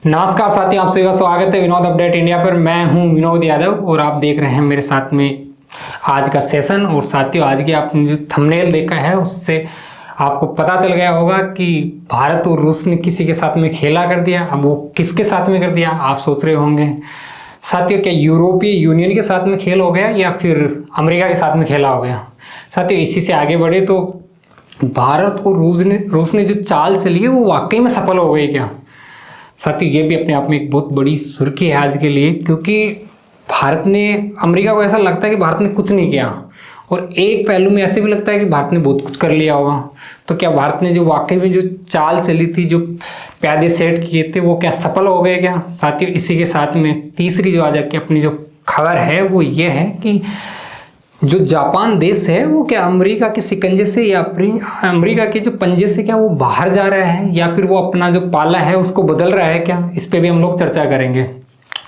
नमस्कार साथियों, आप सभी का स्वागत है विनोद अपडेट इंडिया पर। मैं हूं विनोद यादव और आप देख रहे हैं मेरे साथ में आज का सेशन। और साथियों, आज की आपने जो थंबनेल देखा है उससे आपको पता चल गया होगा कि भारत और रूस ने किसी के साथ में खेला कर दिया। अब वो किसके साथ में कर दिया आप सोच रहे होंगे। साथियों, क्या यूरोपीय यूनियन के साथ में खेल हो गया या फिर अमेरिका के साथ में खेला हो गया। साथियों, इसी से आगे बढ़े तो भारत और रूस ने जो चाल चली है वो वाकई में सफल हो गई क्या। साथियों, ये भी अपने आप में एक बहुत बड़ी सुर्खी है आज के लिए, क्योंकि भारत ने, अमेरिका को ऐसा लगता है कि भारत ने कुछ नहीं किया और एक पहलू में ऐसे भी लगता है कि भारत ने बहुत कुछ कर लिया होगा। तो क्या भारत ने जो वाकई में जो चाल चली थी, जो प्यादे सेट किए थे, वो क्या सफल हो गए क्या। साथियों, इसी के साथ में तीसरी जो आज की अपनी जो खबर है वो ये है कि जो जापान देश है वो क्या अमेरिका के शिकंजे से या अमेरिका के जो पंजे से क्या वो बाहर जा रहा है या फिर वो अपना जो पाला है उसको बदल रहा है क्या। इस पे भी हम लोग चर्चा करेंगे।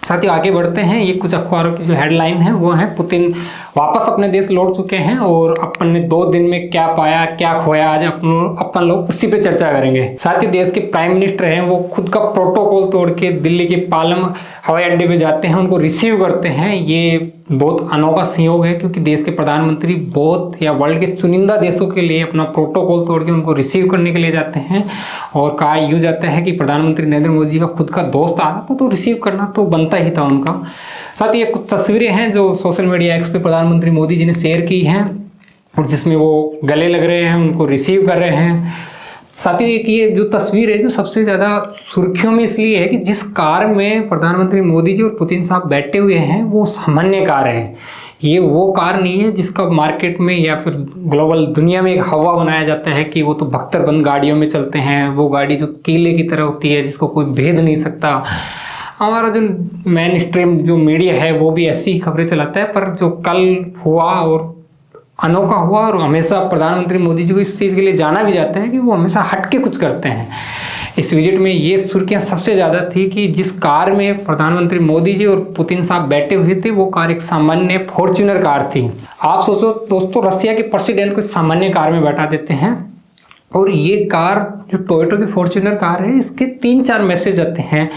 साथियों, आगे बढ़ते हैं। ये कुछ अखबारों की जो हेडलाइन है वो है, पुतिन वापस अपने देश लौट चुके हैं और अपन ने 2 दिन में क्या पाया क्या खोया, आज अपन लोग उसी पे चर्चा करेंगे। साथियों, देश के प्राइम मिनिस्टर हैं वो खुद का प्रोटोकॉल तोड़ के दिल्ली के पालम हवाई अड्डे पे जाते हैं, उनको रिसीव करते हैं। ये बहुत अनोखा संयोग है, क्योंकि देश के प्रधानमंत्री बहुत या वर्ल्ड के चुनिंदा देशों के लिए अपना प्रोटोकॉल तोड़ के उनको रिसीव करने के लिए जाते हैं। और कहा यूँ जाता है कि प्रधानमंत्री नरेंद्र मोदी जी का खुद का दोस्त आ रहा था तो रिसीव करना तो बनता ही था उनका। साथ ही ये कुछ तस्वीरें हैं जो सोशल मीडिया एक्स पे प्रधानमंत्री मोदी जी ने शेयर की हैं और जिसमें वो गले लग रहे हैं, उनको रिसीव कर रहे हैं। साथ ही ये जो तस्वीर है जो सबसे ज़्यादा सुर्खियों में इसलिए है कि जिस कार में प्रधानमंत्री मोदी जी और पुतिन साहब बैठे हुए हैं वो सामान्य कार है। ये वो कार नहीं है जिसका मार्केट में या फिर ग्लोबल दुनिया में एक हवा बनाया जाता है कि वो तो बख्तरबंद गाड़ियों में चलते हैं, वो गाड़ी जो कीले की तरह होती है जिसको कोई भेद नहीं सकता। हमारा जो मेन स्ट्रीम जो मीडिया है वो भी ऐसी ही खबरें चलाता है, पर जो कल हुआ और अनोखा हुआ और हमेशा प्रधानमंत्री मोदी जी को इस चीज़ के लिए जाना भी जाता है कि वो हमेशा हट के कुछ करते हैं। इस विजिट में ये सुर्खियां सबसे ज़्यादा थी कि जिस कार में प्रधानमंत्री मोदी जी और पुतिन साहब बैठे हुए थे वो कार एक सामान्य फॉर्च्यूनर कार थी। आप सोचो दोस्तों, रसिया के प्रेसिडेंट को सामान्य कार में बैठा देते हैं और ये कार जो टोयोटा की फॉर्च्यूनर कार है इसके 3-4 मैसेज आते हैं।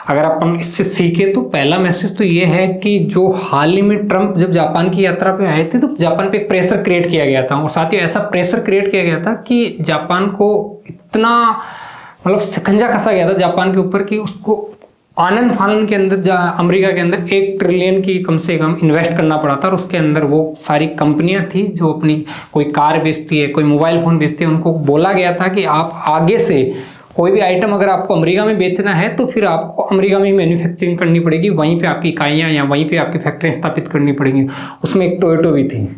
अगर अपन इससे सीखे तो पहला मैसेज तो ये है कि जो हाल ही में ट्रंप जब जापान की यात्रा पे आए थे तो जापान पे प्रेशर क्रिएट किया गया था और साथ ही ऐसा प्रेशर क्रिएट किया गया था कि जापान को इतना मतलब शिकंजा कसा गया था जापान के ऊपर कि उसको आनंद फानन के अंदर अमेरिका के अंदर 1 ट्रिलियन की कम से कम इन्वेस्ट करना पड़ा था। और उसके अंदर वो सारी कंपनियां थी जो अपनी कोई कार बेचती है, कोई मोबाइल फ़ोन बेचती है, उनको बोला गया था कि आप आगे से कोई भी आइटम अगर आपको अमेरिका में बेचना है तो फिर आपको अमेरिका में ही मैन्युफैक्चरिंग करनी पड़ेगी, वहीं पे आपकी इकाइयाँ या वहीं पे आपकी फैक्ट्रियाँ स्थापित करनी पड़ेंगी। उसमें एक टोयोटो भी थी।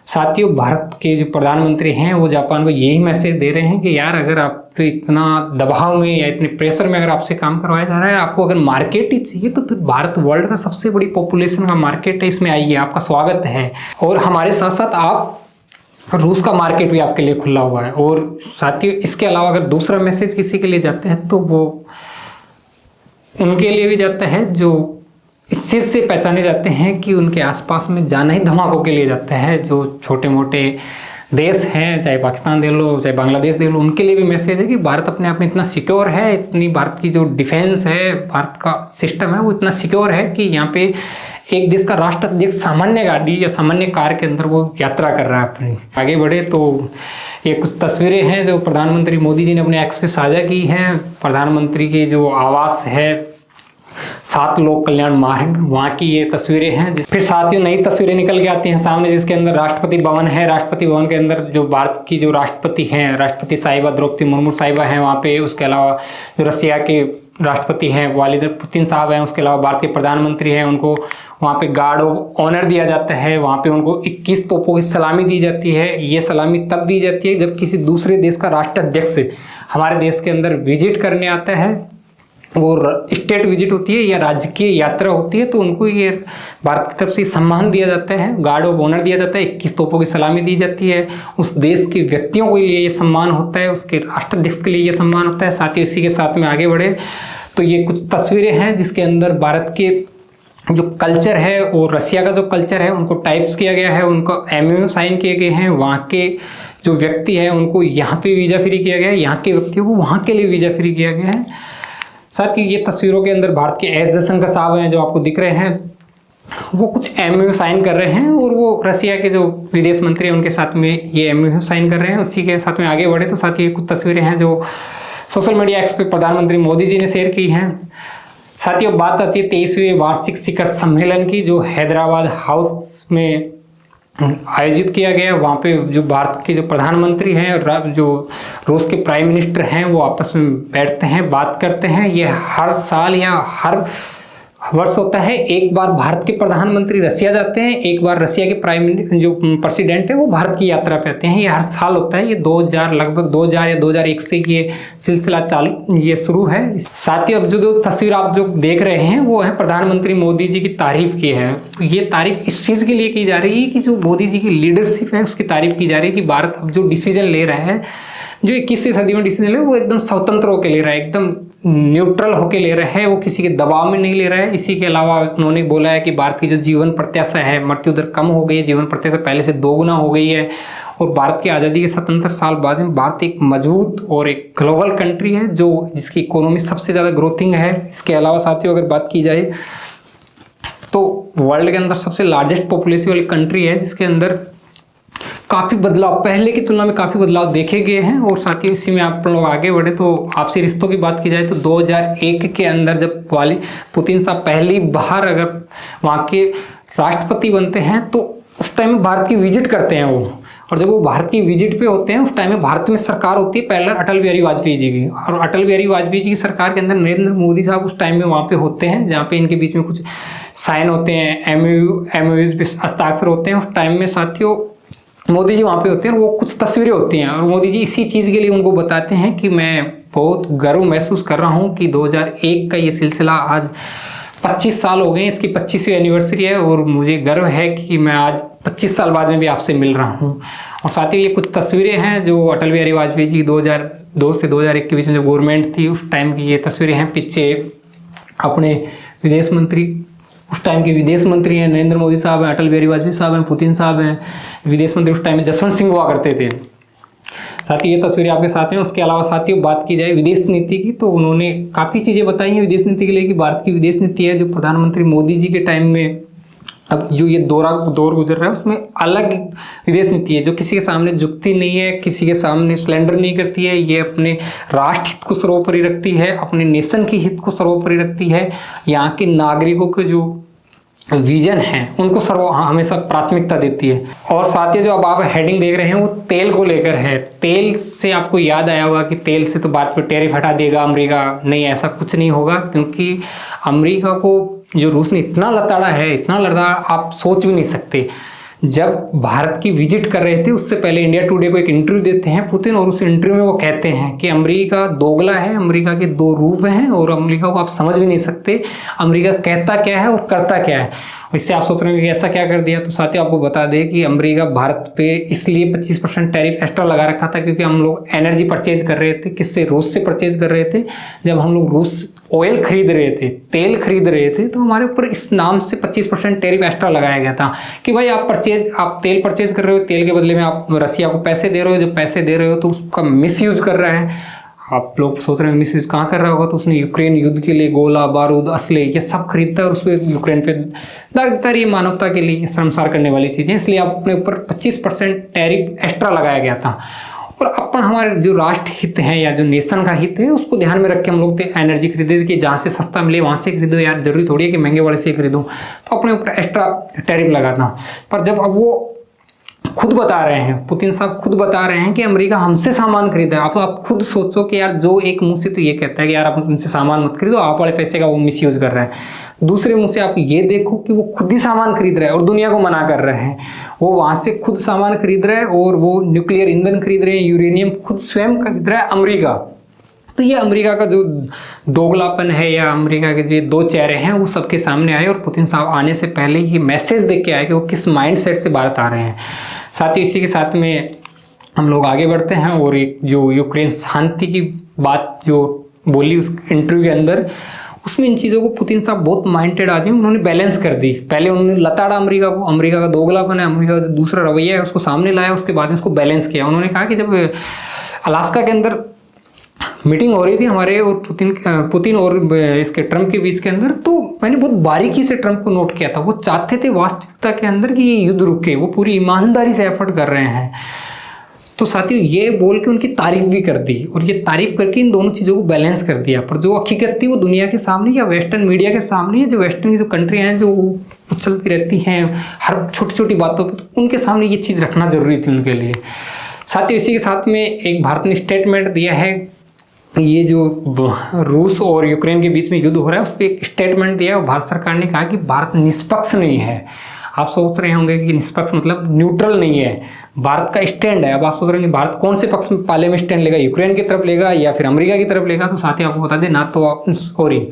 साथियों, भारत के जो प्रधानमंत्री हैं वो जापान को यही मैसेज दे रहे हैं कि यार अगर आप इतना दबाव में या इतने प्रेशर में अगर आपसे काम करवाया जा रहा है, आपको अगर मार्केट ही चाहिए तो फिर भारत वर्ल्ड का सबसे बड़ी पॉपुलेशन का मार्केट है, इसमें आइए, आपका स्वागत है। और हमारे साथ साथ आप रूस का मार्केट भी आपके लिए खुला हुआ है। और साथियों, इसके अलावा अगर दूसरा मैसेज किसी के लिए जाता है तो वो उनके लिए भी जाता है जो इस चीज़ से पहचाने जाते हैं कि उनके आसपास में जाना ही धमाकों के लिए जाता है। जो छोटे मोटे देश हैं, चाहे पाकिस्तान दे लो चाहे बांग्लादेश दे लो, उनके लिए भी मैसेज है कि भारत अपने आप में इतना सिक्योर है, इतनी भारत की जो डिफेंस है, भारत का सिस्टम है वो इतना सिक्योर है कि यहाँ पे एक देश का राष्ट्राध्यक्ष सामान्य गाड़ी या सामान्य कार के अंदर वो यात्रा कर रहा है अपनी। आगे बढ़े तो ये कुछ तस्वीरें हैं जो प्रधानमंत्री मोदी जी ने अपने एक्स पे साझा की हैं। प्रधानमंत्री की जो आवास है 7 लोक कल्याण मार्ग, वहाँ की ये तस्वीरें हैं। फिर साथ ही नई तस्वीरें निकल के आती हैं सामने, जिसके अंदर राष्ट्रपति भवन है। राष्ट्रपति भवन के अंदर जो भारत की जो राष्ट्रपति हैं, राष्ट्रपति साहिबा द्रौपदी मुर्मू साहिबा हैं वहाँ पे। उसके अलावा जो रसिया के राष्ट्रपति हैं व्लादिमीर पुतिन साहब हैं। उसके अलावा भारतीय प्रधानमंत्री हैं, उनको वहाँ पे गार्ड ऑफ ऑनर दिया जाता है। वहाँ पे उनको 21 तोपों की सलामी दी जाती है। ये सलामी तब दी जाती है जब किसी दूसरे देश का राष्ट्राध्यक्ष हमारे देश के अंदर विजिट करने आता है, वो स्टेट विजिट होती है या राज्य की यात्रा होती है, तो उनको ये भारत की तरफ से सम्मान दिया जाता है, गार्ड ऑफ ऑनर दिया जाता है, 21 तोपों की सलामी दी जाती है। उस देश के व्यक्तियों के लिए ये सम्मान होता है, उसके राष्ट्राध्यक्ष के लिए ये सम्मान होता है। साथ ही इसी के साथ में आगे बढ़े तो ये कुछ तस्वीरें हैं जिसके अंदर भारत के जो कल्चर है और रसिया का जो कल्चर है उनको टाइप्स किया गया है, उनको एमओयू साइन किए गए हैं। वहाँ के जो व्यक्ति हैं उनको यहाँ पे वीज़ा फ्री किया गया है, यहाँ के व्यक्तियों को वहाँ के लिए वीज़ा फ्री किया गया है। साथ ही ये तस्वीरों के अंदर भारत के एस जयशंकर साहब हैं जो आपको दिख रहे हैं, वो कुछ एमओयू साइन कर रहे हैं और वो रसिया के जो विदेश मंत्री हैं उनके साथ में ये एमओयू साइन कर रहे हैं। उसी के साथ में आगे बढ़े तो साथ ही कुछ तस्वीरें हैं जो सोशल मीडिया एक्स पे प्रधानमंत्री मोदी जी ने शेयर की हैं। साथ ही अब बात आती है 23वें वार्षिक शिखर सम्मेलन की, जो हैदराबाद हाउस में आयोजित किया गया। वहाँ पे जो भारत के जो प्रधानमंत्री हैं और जो रूस के प्राइम मिनिस्टर हैं वो आपस में बैठते हैं, बात करते हैं। ये हर साल या हर वर्ष होता है। एक बार भारत के प्रधानमंत्री रसिया जाते हैं, एक बार रसिया के प्राइम मिनिस्टर जो प्रेसिडेंट है वो भारत की यात्रा पे आते हैं। ये हर साल होता है। ये 2000 लगभग 2000 या 2001 से ये सिलसिला ये शुरू है। साथ ही अब जो तस्वीर आप जो देख रहे हैं वो है प्रधानमंत्री मोदी जी की तारीफ की है। ये तारीफ इस चीज़ के लिए की जा रही है कि जो मोदी जी की लीडरशिप है उसकी तारीफ की जा रही है कि भारत अब जो डिसीजन ले रहा है, जो 21वीं सदी में डिसीजन ले रहा है, वो एकदम स्वतंत्र होकर ले रहा है, एकदम न्यूट्रल होके ले रहा है, वो किसी के दबाव में नहीं ले रहा है। इसी के अलावा उन्होंने बोला है कि भारत की जो जीवन प्रत्याशा है, मृत्यु दर कम हो गई है, जीवन प्रत्याशा पहले से 2 गुना हो गई है। और भारत की आज़ादी के 77 साल बाद में भारत एक मजबूत और एक ग्लोबल कंट्री है जो जिसकी इकोनॉमी सबसे ज़्यादा ग्रोथिंग है। इसके अलावा साथियों अगर बात की जाए तो वर्ल्ड के अंदर सबसे लार्जेस्ट पॉपुलेशन वाली कंट्री है, जिसके अंदर काफ़ी बदलाव, पहले की तुलना में काफ़ी बदलाव देखे गए हैं। और साथ ही इसी में आप लोग आगे बढ़े तो आपसी रिश्तों की बात की जाए तो 2001 के अंदर जब पुतिन साहब पहली बार अगर वहाँ के राष्ट्रपति बनते हैं तो उस टाइम में भारत की विजिट करते हैं वो। और जब वो भारत की विजिट पे होते हैं उस टाइम में भारत में सरकार होती है पहले अटल बिहारी वाजपेयी जी की। और अटल बिहारी वाजपेयी जी की सरकार के अंदर नरेंद्र मोदी साहब उस टाइम में वहाँ पे होते हैं, जहाँ पे इनके बीच में कुछ साइन होते हैं, एमओयू पे हस्ताक्षर होते हैं। उस टाइम में साथियों मोदी जी वहाँ पे होते हैं और वो कुछ तस्वीरें होती हैं और मोदी जी इसी चीज़ के लिए उनको बताते हैं कि मैं बहुत गर्व महसूस कर रहा हूँ कि 2001 का ये सिलसिला आज 25 साल हो गए, इसकी 25वीं एनिवर्सरी है और मुझे गर्व है कि मैं आज 25 साल बाद में भी आपसे मिल रहा हूँ। और साथ ही ये कुछ तस्वीरें हैं जो अटल बिहारी वाजपेयी जी 2002 से 2001 के बीच में जो गवर्नमेंट थी उस टाइम की ये तस्वीरें हैं। पीछे अपने विदेश मंत्री, उस टाइम के विदेश मंत्री हैं, नरेंद्र मोदी साहब हैं, अटल बिहारी वाजपेयी साहब हैं, पुतिन साहब हैं। विदेश मंत्री उस टाइम में जसवंत सिंह हुआ करते थे। साथ ही ये तस्वीरें आपके साथ हैं। उसके अलावा साथियों बात की जाए विदेश नीति की तो उन्होंने काफ़ी चीज़ें बताई हैं विदेश नीति के लिए कि भारत की विदेश नीति है जो प्रधानमंत्री मोदी जी के टाइम में अब जो ये दौर गुजर रहा है उसमें अलग विदेश नीति है जो किसी के सामने झुकती नहीं है, किसी के सामने सिलेंडर नहीं करती है। ये अपने राष्ट्र हित को सर्वोपरि रखती है, अपने नेशन की हित को सर्वोपरि रखती है। यहाँ के नागरिकों के जो विजन है उनको हमेशा प्राथमिकता देती है। और साथ ही जो अब आप हेडिंग देख रहे हैं वो तेल को लेकर है। तेल से आपको याद आया होगा कि तेल से तो भारत पे टैरिफ हटा देगा अमेरिका। नहीं, ऐसा कुछ नहीं होगा, क्योंकि अमेरिका को जो रूस ने इतना लताड़ा है, इतना लड़ा आप सोच भी नहीं सकते। जब भारत की विजिट कर रहे थे उससे पहले इंडिया टुडे को एक इंटरव्यू देते हैं पुतिन और उस इंटरव्यू में वो कहते हैं कि अमेरिका दोगला है, अमेरिका के 2 रूप हैं और अमेरिका को आप समझ भी नहीं सकते अमेरिका कहता क्या है और करता क्या है। इससे आप सोच रहे हैं कि ऐसा क्या कर दिया, तो साथियों आपको बता दें कि अमेरिका भारत पे इसलिए 25% टैरिफ एक्स्ट्रा लगा रखा था क्योंकि हम लोग एनर्जी परचेज कर रहे थे। किससे? रूस से परचेज कर रहे थे। जब हम लोग रूस ऑयल खरीद रहे थे, तेल खरीद रहे थे, तो हमारे ऊपर इस नाम से 25% टैरिफ एक्स्ट्रा लगाया गया था कि भाई आप तेल परचेज कर रहे हो, तेल के बदले में आप रसिया को पैसे दे रहे हो, जब पैसे दे रहे हो तो उसका मिसयूज कर रहा है। आप लोग सोच रहे हैं मिसयूज कहाँ कर रहा होगा, तो उसने यूक्रेन युद्ध के लिए गोला बारूद असले ये सब खरीदता है और उसको यूक्रेन पे दाग देता है। ये मानवता के लिए शर्मसार करने वाली चीज़ें, इसलिए अपने ऊपर 25% टैरिफ एक्स्ट्रा लगाया गया था। और अपन हमारे जो राष्ट्र हित है या जो नेशन का हित है उसको ध्यान में रख के हम लोग एनर्जी खरीदे कि जहाँ से सस्ता मिले वहाँ से खरीदो यार, जरूरी थोड़ी है कि महंगे वाले से खरीदो, तो अपने ऊपर एक्स्ट्रा टैरिफ लगाना। पर जब अब वो खुद बता रहे हैं, पुतिन साहब खुद बता रहे हैं कि अमेरिका हमसे सामान खरीदा है, आप खुद सोचो कि यार जो एक मुंह से तो ये कहता है कि यार आप उनसे सामान मत खरीदो, आप वाले पैसे का वो मिसयूज कर रहा है, दूसरे मुंह से आप ये देखो कि वो खुद ही सामान खरीद रहा है और दुनिया को मना कर रहे हैं। वो वहाँ से खुद सामान खरीद रहा है और वो न्यूक्लियर ईंधन खरीद रहे हैं, यूरेनियम खुद स्वयं खरीद रहा है अमेरिका। तो ये अमेरिका का जो दोगलापन है या अमेरिका के जो 2 चेहरे हैं वो सबके सामने आए और पुतिन साहब आने से पहले ये मैसेज देख के आए कि वो किस माइंडसेट से भारत आ रहे हैं। साथ ही इसी के साथ में हम लोग आगे बढ़ते हैं और एक जो यूक्रेन शांति की बात जो बोली उस इंटरव्यू के अंदर, उसमें इन चीज़ों को पुतिन साहब बहुत माइंडेड आदमी, उन्होंने बैलेंस कर दी। पहले उन्होंने लताड़ा अमेरिका को, अमेरिका का दोगलापन है, अमेरिका का दूसरा रवैया है उसको सामने लाया, उसके बाद में उसको बैलेंस किया। उन्होंने कहा कि जब अलास्का के अंदर मीटिंग हो रही थी हमारे और पुतिन और इसके ट्रम्प के बीच के अंदर, तो मैंने बहुत बारीकी से ट्रम्प को नोट किया था। वो चाहते थे वास्तविकता के अंदर कि ये युद्ध रुके, वो पूरी ईमानदारी से एफर्ट कर रहे हैं। तो साथियों ये बोल के उनकी तारीफ भी कर दी, और ये तारीफ करके इन दोनों चीज़ों को बैलेंस कर दिया। पर जो हकीकत थी वो दुनिया के सामने या वेस्टर्न मीडिया के सामने, जो वेस्टर्न की जो कंट्री हैं जो उछलती रहती हैं हर छोटी छोटी बातों पर, तो उनके सामने ये चीज़ रखना जरूरी थी उनके लिए। साथियों इसी के साथ में एक भारत ने स्टेटमेंट दिया है, ये जो रूस और यूक्रेन के बीच में युद्ध हो रहा है उस पर एक स्टेटमेंट दिया है। भारत सरकार ने कहा कि भारत निष्पक्ष नहीं है। आप सोच रहे होंगे कि निष्पक्ष मतलब न्यूट्रल नहीं है, भारत का स्टैंड है। अब आप सोच रहे हैं कि भारत कौन से पक्ष में पाले में स्टैंड लेगा, यूक्रेन की तरफ लेगा या फिर अमेरिका की तरफ लेगा। तो साथ ही आपको बता दें, ना तो सॉरी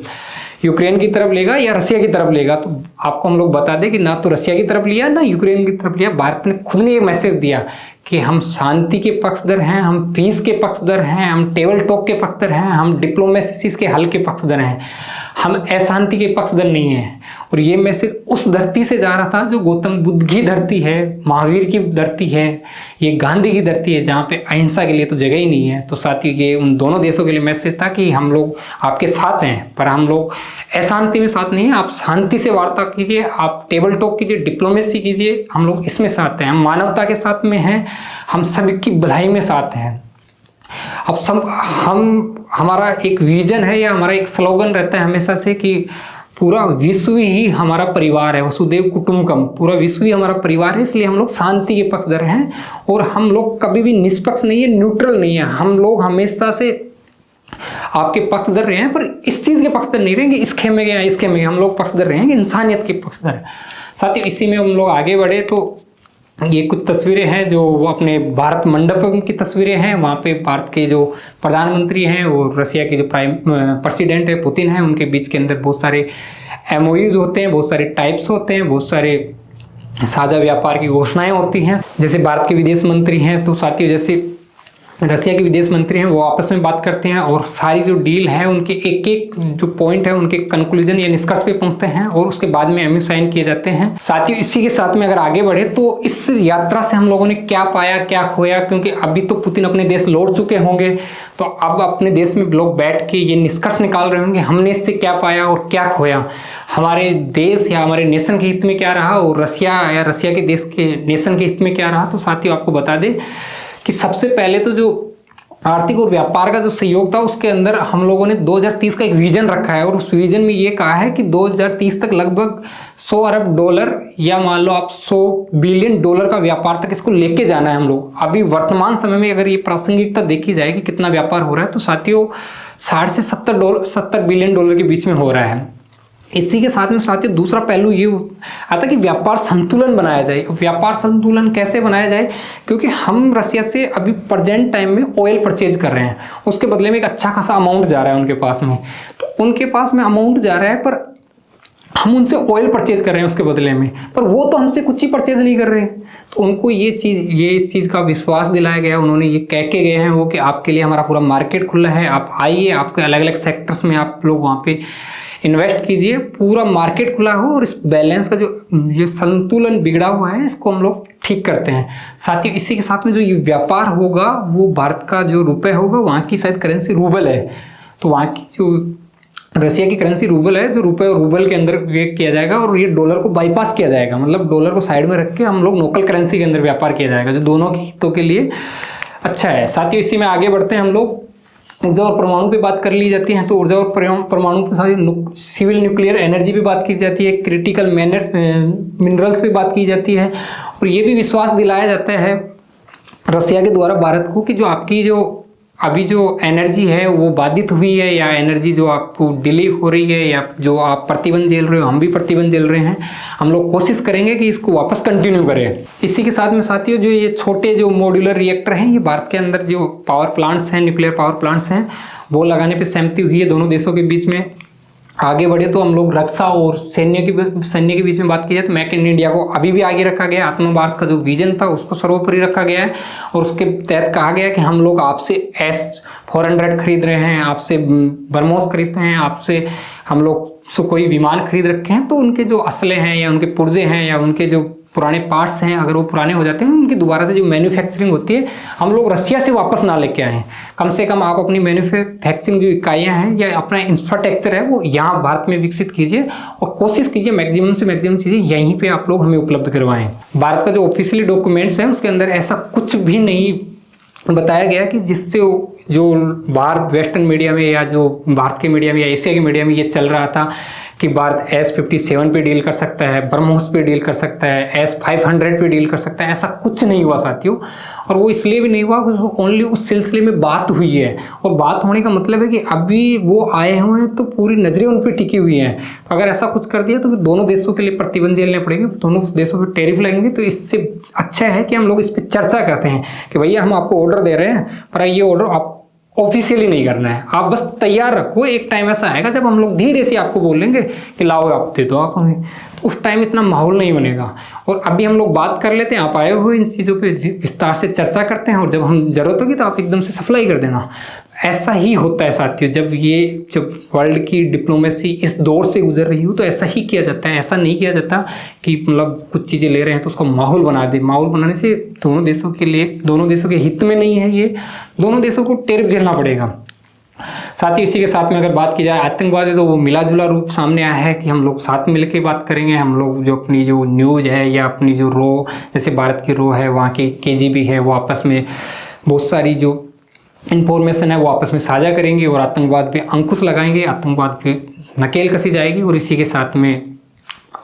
यूक्रेन की तरफ लेगा या रसिया की तरफ लेगा। तो आपको हम लोग बता दें कि ना तो रसिया की तरफ लिया ना यूक्रेन की तरफ लिया। भारत ने खुद ने एक मैसेज दिया कि हम शांति के पक्षधर हैं, हम पीस के पक्षधर हैं, हम टेबल टॉक के पक्षधर हैं, हम डिप्लोमेसी के हल के पक्षधर हैं, हम अशांति के पक्षधर नहीं हैं। और ये मैसेज उस धरती से जा रहा था जो गौतम बुद्ध की धरती है, महावीर की धरती है, ये गांधी की धरती है, जहाँ पे अहिंसा के लिए तो जगह ही नहीं है। तो साथ ही ये उन दोनों देशों के लिए मैसेज था कि हम लोग आपके साथ हैं, पर हम लोग अशांति में साथ नहीं है। आप शांति से वार्ता कीजिए, आप टेबल टॉक कीजिए, डिप्लोमेसी कीजिए, हम लोग इसमें साथ हैं, हम मानवता के साथ में हैं, हम सबकी भलाई में साथ हैं। अब हमारा एक विजन है या हमारा एक स्लोगन रहता है हमेशा से कि पूरा विश्व ही हमारा परिवार है, वसुदेव कुटुंबकम, पूरा विश्व ही हमारा परिवार है। इसलिए हम लोग शांति के पक्षधर हैं और हम लोग कभी भी निष्पक्ष नहीं है, न्यूट्रल नहीं है। हम लोग हमेशा से आपके पक्षधर रहे हैं, पर इस चीज़ के पक्षधर नहीं रहेंगे इस खेमे के या इस खेमे के, हम लोग पक्षधर रहेंगे इंसानियत के पक्षधर। साथियों इसी में हम लोग आगे बढ़े तो ये कुछ तस्वीरें हैं जो वो अपने भारत मंडपम की तस्वीरें हैं। वहाँ पे भारत के जो प्रधानमंत्री हैं और रसिया के जो प्राइम प्रेसिडेंट है पुतिन है, उनके बीच के अंदर बहुत सारे MOUs होते हैं, बहुत सारे टाइप्स होते हैं, बहुत सारे साझा व्यापार की घोषणाएं होती हैं। जैसे भारत के विदेश मंत्री हैं तो साथियों जैसे रसिया के विदेश मंत्री हैं वो आपस में बात करते हैं और सारी जो डील है उनके एक एक जो पॉइंट है उनके कंक्लूजन या निष्कर्ष पे पहुंचते हैं और उसके बाद में MOU साइन किए जाते हैं। साथियों इसी के साथ में अगर आगे बढ़े तो इस यात्रा से हम लोगों ने क्या पाया क्या खोया, क्योंकि अभी तो पुतिन अपने देश लौट चुके होंगे, तो अब अपने देश में लोग बैठ के ये निष्कर्ष निकाल रहे होंगे हमने इससे क्या पाया और क्या खोया, हमारे देश या हमारे नेशन के हित में क्या रहा और रसिया या रसिया के देश के नेशन के हित में क्या रहा। तो साथियों आपको बता दें कि सबसे पहले तो जो आर्थिक और व्यापार का जो सहयोग था उसके अंदर हम लोगों ने 2030 का एक विजन रखा है और उस विजन में ये कहा है कि 2030 तक लगभग 100 अरब डॉलर या मान लो आप 100 बिलियन डॉलर का व्यापार तक इसको लेके जाना है हम लोग। अभी वर्तमान समय में अगर ये प्रासंगिकता देखी जाए कि कितना व्यापार हो रहा है तो साथियों 60 से 70 बिलियन डॉलर के बीच में हो रहा है। इसी के साथ में साथियों दूसरा पहलू ये आता कि व्यापार संतुलन बनाया जाए। व्यापार संतुलन कैसे बनाया जाए, क्योंकि हम रसिया से अभी प्रेजेंट टाइम में ऑयल परचेज कर रहे हैं, उसके बदले में एक अच्छा खासा अमाउंट जा रहा है उनके पास में, तो उनके पास में अमाउंट जा रहा है पर हम उनसे ऑयल परचेज कर रहे हैं उसके बदले में, पर वो तो हमसे कुछ ही परचेज नहीं कर रहे हैं। तो उनको ये इस चीज़ का विश्वास दिलाया गया, उन्होंने ये कह के गए हैं वो कि आपके लिए हमारा पूरा मार्केट खुला है, आप आइए, आपके अलग अलग सेक्टर्स में आप लोग वहाँ पे इन्वेस्ट कीजिए, पूरा मार्केट खुला हो और इस बैलेंस का जो ये संतुलन बिगड़ा हुआ है इसको हम लोग ठीक करते हैं। साथ ही इसी के साथ में जो ये व्यापार होगा वो भारत का जो रुपए होगा, वहाँ की शायद करेंसी रूबल है, तो वहाँ की जो रसिया की करेंसी रूबल है, जो रुपए और रूबल के अंदर ये किया जाएगा और ये डॉलर को बाईपास किया जाएगा, मतलब डॉलर को साइड में रख के हम लोग लोकल करेंसी के अंदर व्यापार किया जाएगा, जो दोनों के हितों के लिए अच्छा है। साथ ही इसी में आगे बढ़ते हैं हम लोग। ऊर्जा और परमाणु पे बात कर ली जाती है, तो ऊर्जा और परमाणु पे सारी सिविल न्यूक्लियर एनर्जी पे बात की जाती है, क्रिटिकल मिनरल्स पे बात की जाती है और ये भी विश्वास दिलाया जाता है रसिया के द्वारा भारत को कि जो आपकी जो अभी जो एनर्जी है वो बाधित हुई है या एनर्जी जो आपको डिले हो रही है या जो आप प्रतिबंध झेल रहे हो, हम भी प्रतिबंध झेल रहे हैं, हम लोग कोशिश करेंगे कि इसको वापस कंटिन्यू करें। इसी के साथ में साथियों जो ये छोटे जो मॉड्यूलर रिएक्टर हैं, ये भारत के अंदर जो पावर प्लांट्स हैं, न्यूक्लियर पावर प्लांट्स हैं, वो लगाने पर सहमति हुई है दोनों देशों के बीच में। आगे बढ़े तो हम लोग रक्षा और सैन्य के बीच में बात की जाए तो मेक इन इंडिया को अभी भी आगे रखा गया, आत्मनिर्भर का जो विजन था उसको सर्वोपरि रखा गया है और उसके तहत कहा गया कि हम लोग आपसे S-400 खरीद रहे हैं, आपसे ब्रह्मोस खरीद रहे हैं, आपसे हम लोग कोई विमान खरीद रखे हैं, तो उनके जो असले हैं या उनके पुर्जे हैं या उनके जो पुराने पार्ट्स हैं अगर वो पुराने हो जाते हैं, उनकी दोबारा से जो मैन्युफैक्चरिंग होती है हम लोग रसिया से वापस ना लेके आएँ। कम से कम आप अपनी मैन्युफैक्चरिंग जो इकाइयाँ हैं या अपना इंफ्रास्ट्रक्चर है वो यहाँ भारत में विकसित कीजिए और कोशिश कीजिए मैक्सिमम से मैक्सिमम चीज़ें यहीं पे आप लोग हमें उपलब्ध करवाएं। भारत का जो ऑफिशियली डॉक्यूमेंट्स है उसके अंदर ऐसा कुछ भी नहीं बताया गया कि जिससे जो बाहर वेस्टर्न मीडिया में या जो भारत के मीडिया में या एशिया के मीडिया में ये चल रहा था कि भारत S-57 पे डील कर सकता है, ब्रह्मोस पे डील कर सकता है, S-500 पे डील कर सकता है, ऐसा कुछ नहीं हुआ साथियों। और वो इसलिए भी नहीं हुआ क्योंकि ओनली उस सिलसिले में बात हुई है, और बात होने का मतलब है कि अभी वो आए हुए हैं तो पूरी नज़रें उन पर टिकी हुई हैं। तो अगर ऐसा कुछ कर दिया तो फिर दोनों देशों के लिए प्रतिबंध झेलने पड़ेंगे, दोनों देशों पर टैरिफ लगेंगे। तो इससे अच्छा है कि हम लोग इस पर चर्चा करते हैं कि भैया हम आपको ऑर्डर दे रहे हैं पर ये ऑर्डर आप ऑफिशियली नहीं करना है, आप बस तैयार रखो। एक टाइम ऐसा आएगा जब हम लोग धीरे से आपको बोलेंगे कि लाओ आप दे दो आप हमें, तो उस टाइम इतना माहौल नहीं बनेगा। और अभी हम लोग बात कर लेते हैं, आप आए हुए इन चीज़ों पे विस्तार से चर्चा करते हैं और जब हम जरूरत होगी तो आप एकदम से सप्लाई कर देना। ऐसा ही होता है साथियों, जब वर्ल्ड की डिप्लोमेसी इस दौर से गुजर रही हो तो ऐसा ही किया जाता है। ऐसा नहीं किया जाता कि मतलब कुछ चीज़ें ले रहे हैं तो उसको माहौल बना दे। माहौल बनाने से दोनों देशों के लिए, दोनों देशों के हित में नहीं है, ये दोनों देशों को टैरिफ झेलना पड़ेगा। साथ ही इसी के साथ में अगर बात की जाए आतंकवाद है तो वो मिला जुला रूप सामने आया है कि हम लोग साथ मिल के बात करेंगे। हम लोग जो अपनी जो न्यूज़ है या अपनी जो रो, जैसे भारत की रो है, वहाँ की KGB है, वो आपस में बहुत सारी जो इंफॉर्मेशन है वो आपस में साझा करेंगे और आतंकवाद पे अंकुश लगाएंगे, आतंकवाद पे नकेल कसी जाएगी और इसी के साथ में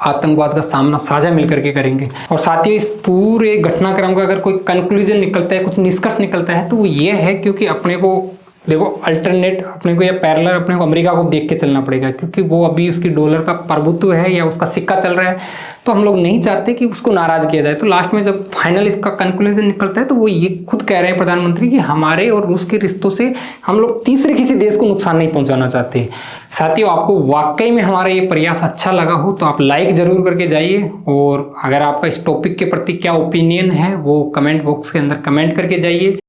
आतंकवाद का सामना साझा मिलकर के करेंगे। और साथ ही इस पूरे घटनाक्रम का अगर कोई कंक्लूजन निकलता है, कुछ निष्कर्ष निकलता है तो वो ये है क्योंकि अपने को देखो अल्टरनेट अपने को या पैरेलल अपने को अमेरिका को देख के चलना पड़ेगा, क्योंकि वो अभी उसकी डॉलर का प्रभुत्व है या उसका सिक्का चल रहा है, तो हम लोग नहीं चाहते कि उसको नाराज किया जाए। तो लास्ट में जब फाइनल इसका कंक्लूजन निकलता है तो वो ये खुद कह रहे हैं प्रधानमंत्री कि हमारे और रूस के रिश्तों से हम लोग तीसरे किसी देश को नुकसान नहीं पहुंचाना चाहते। साथियों, आपको वाकई में हमारा ये प्रयास अच्छा लगा हो तो आप लाइक जरूर करके जाइए, और अगर आपका इस टॉपिक के प्रति क्या ओपिनियन है वो कमेंट बॉक्स के अंदर कमेंट करके जाइए।